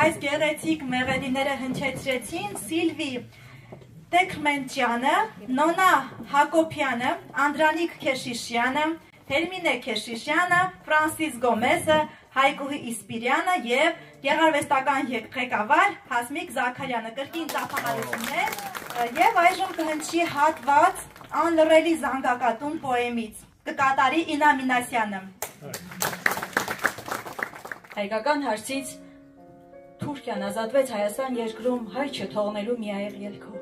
Այս գեղեցիկ մեղեդիները հնչեցրեցին Սիլվի Տեքմենտյանը, Նոնա Հակոբյանը, Անդրանիկ Քեշիշյանը, Հերմինե Քեշիշյանը, Ֆրանսիս Գոմեսը, Հայկուհի Իսպիրյանը եւ գեղարվեստական ղեկավար Հասմիկ Զաքարյանը կրկին ծափահարություններ եւ այժմ կհնչի հատված անլռելի զանգակատուն պոեմից կկատարի Ինա Մինասյանը։ Հայկական հարցից Թուրքիան ազատվեց Հայաստան երկրում հայ չթողնելու միայեղ ելքով,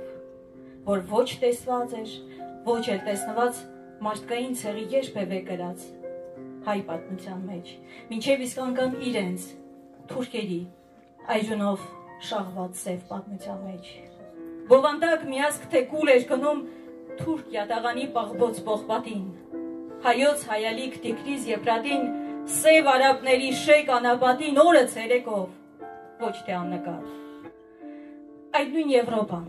որ ոչ տեսված էր, ոչ էլ տեսնված մարդկային ցեղի երբևէ կրած հայ պատմության մեջ, մինչև իսկ անգամ իրենց թուրքերի այժմով շաղված սև պատմության մեջ։ Բովանդակ միասկ թե կուլ էր գնում թուրք յատաղանի պաղբոց պողպատին, հայոց հայալիք Տիգրիզ Եփրատին, սև արաբների շեկ անապատին օրը ցերեկով, ոչ թե աննկատ։ Այդ նույն Եվրոպան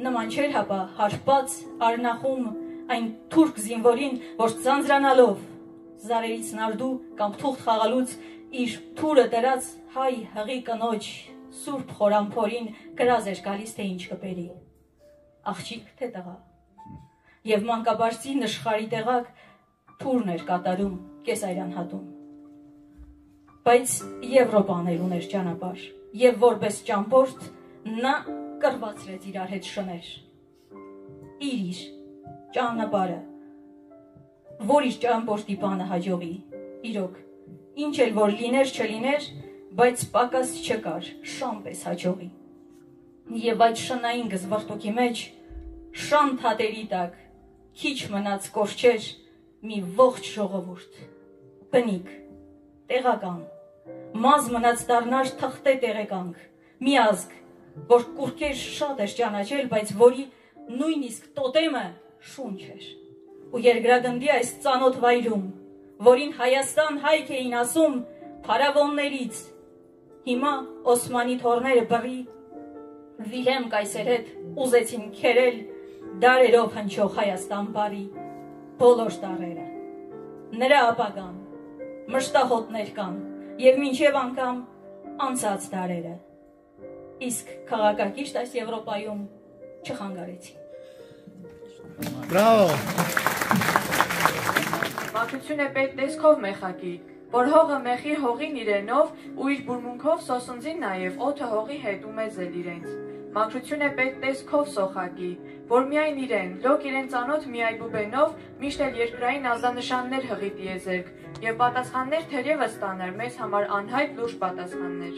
նման չէր հապա հարբած Արնախում այն թուրք զինվորին, որ ձանձրանալով զարերից նարդու կամ թուղթ խաղալուց իր թուրը դրած հայ հղի կնոջ սուրբ խորանփորին գրազ էր գալիս թե ինչ կբերի, աղջիկ թե տղա, եւ մանկաբարձի նշխարի տեղակ թուրն էր կատարում կեսարյան հատում, բայց Եվրոպան էր ուներ ճանապարհ եւ որպես ճամփորդ նա կրվածրեց իրար հետ շներ, իր ճանապարհը, որ իր ճամփորդի բանը հաջողի, իրոք, ինչ էլ որ լիներ չլիներ, բայց պակաս չկար, շան պես հաջողի։ Եվ այդ շնային գզվարդուկի մեջ, շան թատերի տակ, քիչ մնաց կորչեր մի ողջ ժողովուրդ, բնիկ, տեղական, մազ մնաց դառնար թղթե տեղեկանք, մի ազգ, որ կուրկեր շատ էր ճանաչել, բայց որի նույնիսկ տոտեմը շունչ էր։ Ու երկրագնդի այս ծանոթ վայրում, որին Հայաստան հայք էին ասում փարավոններից, հիմա Օսմանի թորները բռի Վիլհեմ Կայսեր հետ ուզեցին քերել դարերով հնչող Հայաստան բարի բոլոր տարերը, նրա ապագան, մշտահոտներ կան եւ մինչեւ անգամ անցած դարերը, իսկ քաղաքակիրթ այս Եվրոպայում չխանգարեցին։ Բրավո։ Մաքրություն է պետք տեսքով մեխակի, որ հողը մեխի հողին իրենով ու իր բուրմունքով սոսնձին նաև օդը հողի հետ ու մեզ էլ իրենց։ Մաքրություն է պետք տեսքով սոխակի, որ միայն իրեն, լոք իրեն ծանոթ մի այբուբենով միշտ էլ երկրային ազդանշաններ հղի տիեզերք եւ պատասխաններ թերևս ստանար մեզ համար անհայտ լուրջ պատասխաններ։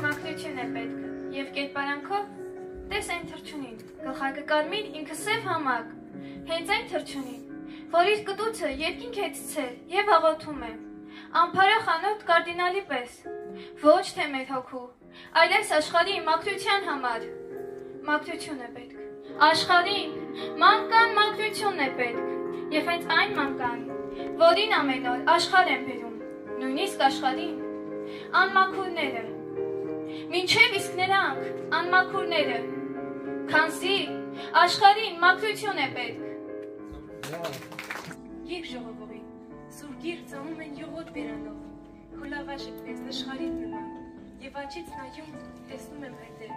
Մաքրություն է պետք եւ կերպարանքով տես այն թրջունին, գլխակը կարմիր, ինքը սև համակ, հենց այն թրջունին, որ իր կտուցը երկինք է ցցել եւ աղոթում է, ամփարը խանութ կարդինալի պես, ոչ թե մեր հոգու, այլ այս աշխարհի մաքրության համար, մաքրություն է պետք, աշխարհին մանկան մաքրությունն է պետք, եւ հենց այն մանկան, որին ամեն օր աշխարհ են բերում, նույնիսկ աշխարհին, անմաքուրները, մինչև իսկ նրանք անմաքուրները, քանզի աշխարհին մաքրություն է պետք։ Երբ ժողովուրդի սուր գիր ծամում են յուղոտ բերանով, քոլավաշը պես նշխարիտ նման, եւ աչից նայում տեսնում եմ հայտեր,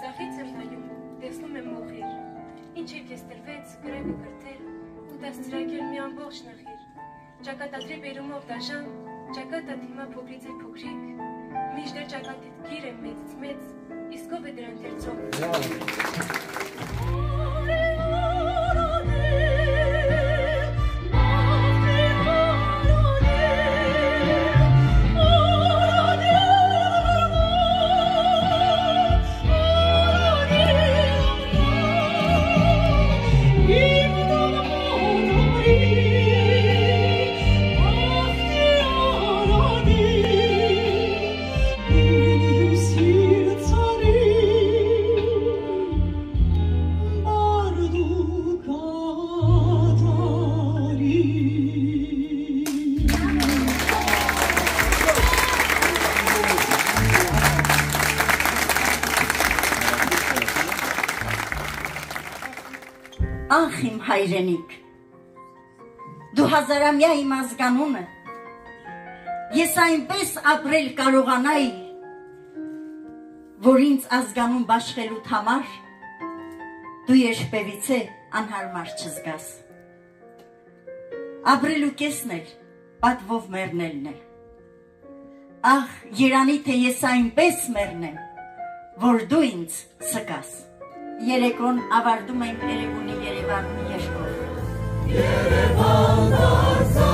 ձախից եմ նայում տեսնում եմ մոխիր, ինչեւ ես տրվեց գրեւը կրտել ու դաստրակել մի ամբողջ նախիր, ճակատադրի բերումով դաշան, ճակատը դիմա փոքրից է փոքրիկ, միշտ ճակատիդ գիր է մեծից մեծ, իսկ ով է դրան դերձող։ Ախ իմ հայրենիք, դու հազարամյա իմ ազգանունը, ես այնպես ապրել կարողանայի, որ ինձ ազգանուն բաշխելուտ համար դու երբևից է անհարմար չզգաս։ Ապրելու կեսն էլ պատվով մեռնելն է։ Ահ, երանի թե ես այնպես մեռնեմ, որ դու ինձ սկաս։ Երեկոն ավարտում ենք Երևանի Երևանի երկով։ Երևան դարձա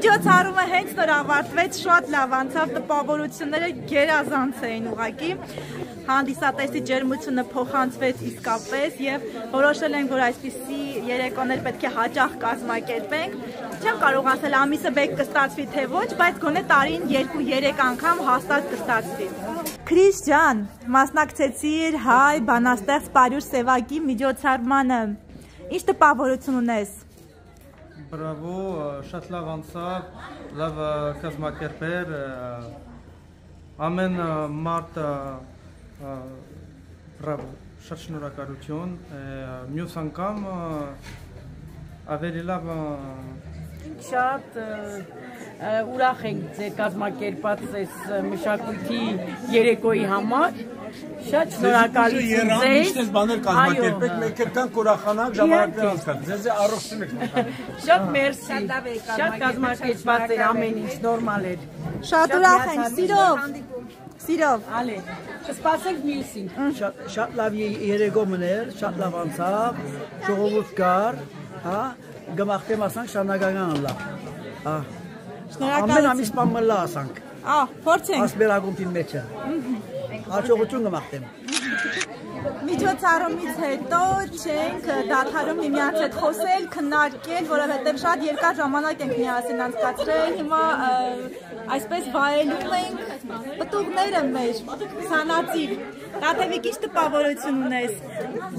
Միջոցառումը հենց նոր ավարտվեց, շատ լավ անցավ, տպավորությունները գերազանց էին ուղղակի, հանդիսատեսի ջերմությունը փոխանցվեց իսկապես եւ որոշել ենք, որ այսպիսի երեկոներ պետք է հաճախ կազմակերպենք։ Չեմ կարող ասել ամիսը բեք կստացվի թե ոչ, բայց գոնե տարին 2-3 անգամ հաստատ կստացվի։ Քրիս ջան, մասնակցեցիր հայ բանաստեղծ Պարյուր Սևակի միջոցառմանը։ Ինչ տպավորություն ունես։ Բրավո, շատ լավ անցավ, լավ կազմակերպեր, ամեն մարդ բրավո, շատ շնորհակալություն, մյուս անգամ ավելի լավ շատ ուրախ ենք ձեր կազմակերպած այս մշակույթի երեկոյի համար, շատ շնորհակալություն ձեզ, կազմակերպեք, մենք կանք ուրախանանք ժամանակներ անցկացնել, ձեզ առողջություն եք։ Շատ մերսի, շատ կազմակերպված էր ամեն ինչ, նորմալ էր։ Շատ ուրախ ենք, սիրով։ Ալե, կսպասենք մյուսին։ Շատ լավ երեկո մներ, շատ լավ անցավ, ժողովուրդ կար, գմախտեմ ասանք շանագական լավ։ Ամեն ամիս պամմլա ասանք։ Փորձենք։ Ասբերագումտին մեջը։ Հաջողություն գմախտեմ։ Միջոցառումից հետո չենք դադարում միմյանց հետ խոսել, քննարկել, որովհետև շատ երկար ժամանակ ենք միասին անցկացրել, հիմա այսպես վայելում ենք պտուղները մեր, սանածիր։ Տատևիկ, ինչ տպավորություն ունես։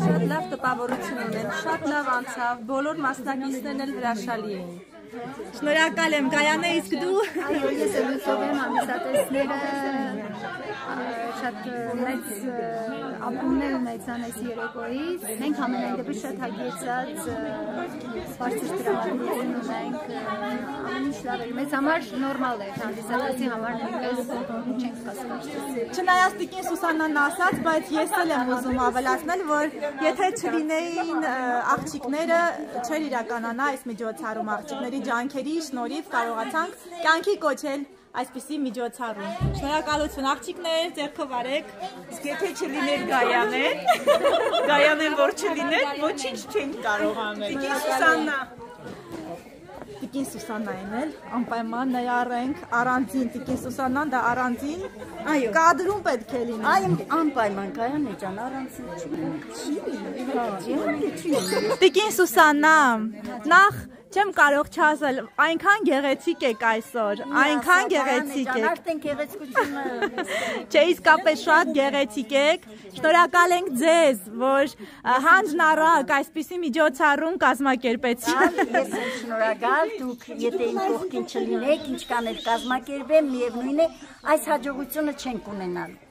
Շատ լավ տպավորություն ունեմ, շատ լավ անցավ, բոլոր մասնակիցներն էլ հրաշալի էին։ Շնորհակալ եմ, Գայանե, իսկ դու։ Այո, ես էլ ուսով եմ, ամիսատեսները շատ մեծ ապրումներ ունեցան այս երեկոյից։ Մենք ամենայն դեպս շատ հագեցած բարձր տրամադրություն ունենք, ամեն ինչ լավ էր։ Մեզ համար նորմալ էր, հանդիսատեսի համար նույնպես չենք կասկածում։ Չնայած տիկին Սուսաննան ասաց, բայց ես էլ եմ ուզում ավելացնել, որ եթե չլինեին աղջիկները, չէր իրականանա այս միջոցառումը, աղջիկների ջանքերի շնորհիվ կարողացանք կյանքի կոչել այսպիսի միջոցառում։ Շնորհակալություն աղջիկներ, ձեռքով արեք։ Իսկ եթե չլիներ Գայանեն, որ չլիներ, ոչինչ չենք կարող անել։ Տիկին Սուսաննա։ Տիկին Սուսաննային էլ անպայման ներառենք, առանձին Տիկին Սուսաննան դա առանձին կադրում պետք է լինի։ Այ անպայման Գայանե ջան, առանձին չի։ Տիկին Սուսաննա, նախ չեմ կարող չասել, այնքան գեղեցիկ եք այսօր, այնքան գեղեցիկ եք։ Արդեն գեղեցկությունը։ Չէ, իսկապես շատ գեղեցիկ եք։ Շնորհակալ ենք ձեզ, որ հանձնառակ այսպիսի միջոցառում կազմակերպեցիք։ Ես եմ շնորհակալ, դուք եթե իմ կողքին չլինեք, ինչքան էլ կազմակերպեմ, միևնույն է, այս հաջողությունը չենք ունենալ։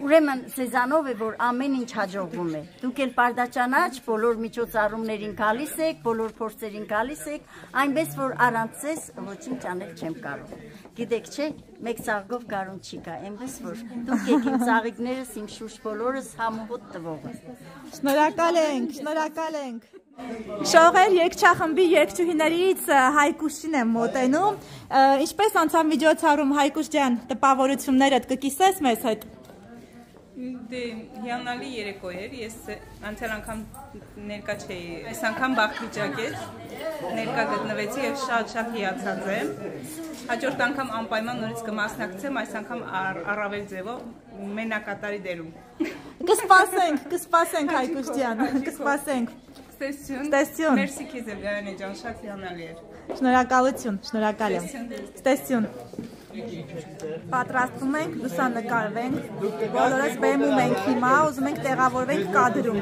Ուրեմն սեզանով է, որ ամեն ինչ հաջողվում է։ Դուք էլ պարդաճանաչ, բոլոր միջոցառումներին գալիս եք, բոլոր փորձերին գալիս եք, այնպես որ առանց ձեզ ոչինչ անել չեմ կարող։ Գիտեք չէ, մեկ ծաղկով գարուն չի գա, այնպես որ դուք եք իմ ծաղիկներս, իմ շուրջ բոլորս համոհոտ տվողը։ Շնորհակալ ենք, շնորհակալ ենք։ Շողեր երգչախմբի երգչուհիներից Հայկուշին եմ մոտենում։ Ինչպես անցավ միջոցառում, Հայկուշ ջան, տպավորություններդ կկիսես մեզ հետ։ Դե հիանալի երեկո էր, ես անցյալ անգամ ներկա չէի, այս անգամ բախտ վիճակ էր, ներկա գտնվեցի եւ շատ հիացած եմ, հաջորդ անգամ անպայման նորից կմասնակցեմ, այս անգամ առավել ձևով մենակատարի դերում։ Կսպասենք Հայկուշ ջան, կսպասենք։ Ստեսություն։ Ստեսություն։ Մերսի Քիզելյանի ջան, շատ հիանալի էր։ Շնորհակալություն, շնորհակալ եմ։ Ստեսություն։ Պատրաստվում ենք, լուսանկարվենք, բոլորս բեմում ենք հիմա, ուզում ենք տեղավորվենք կադրում։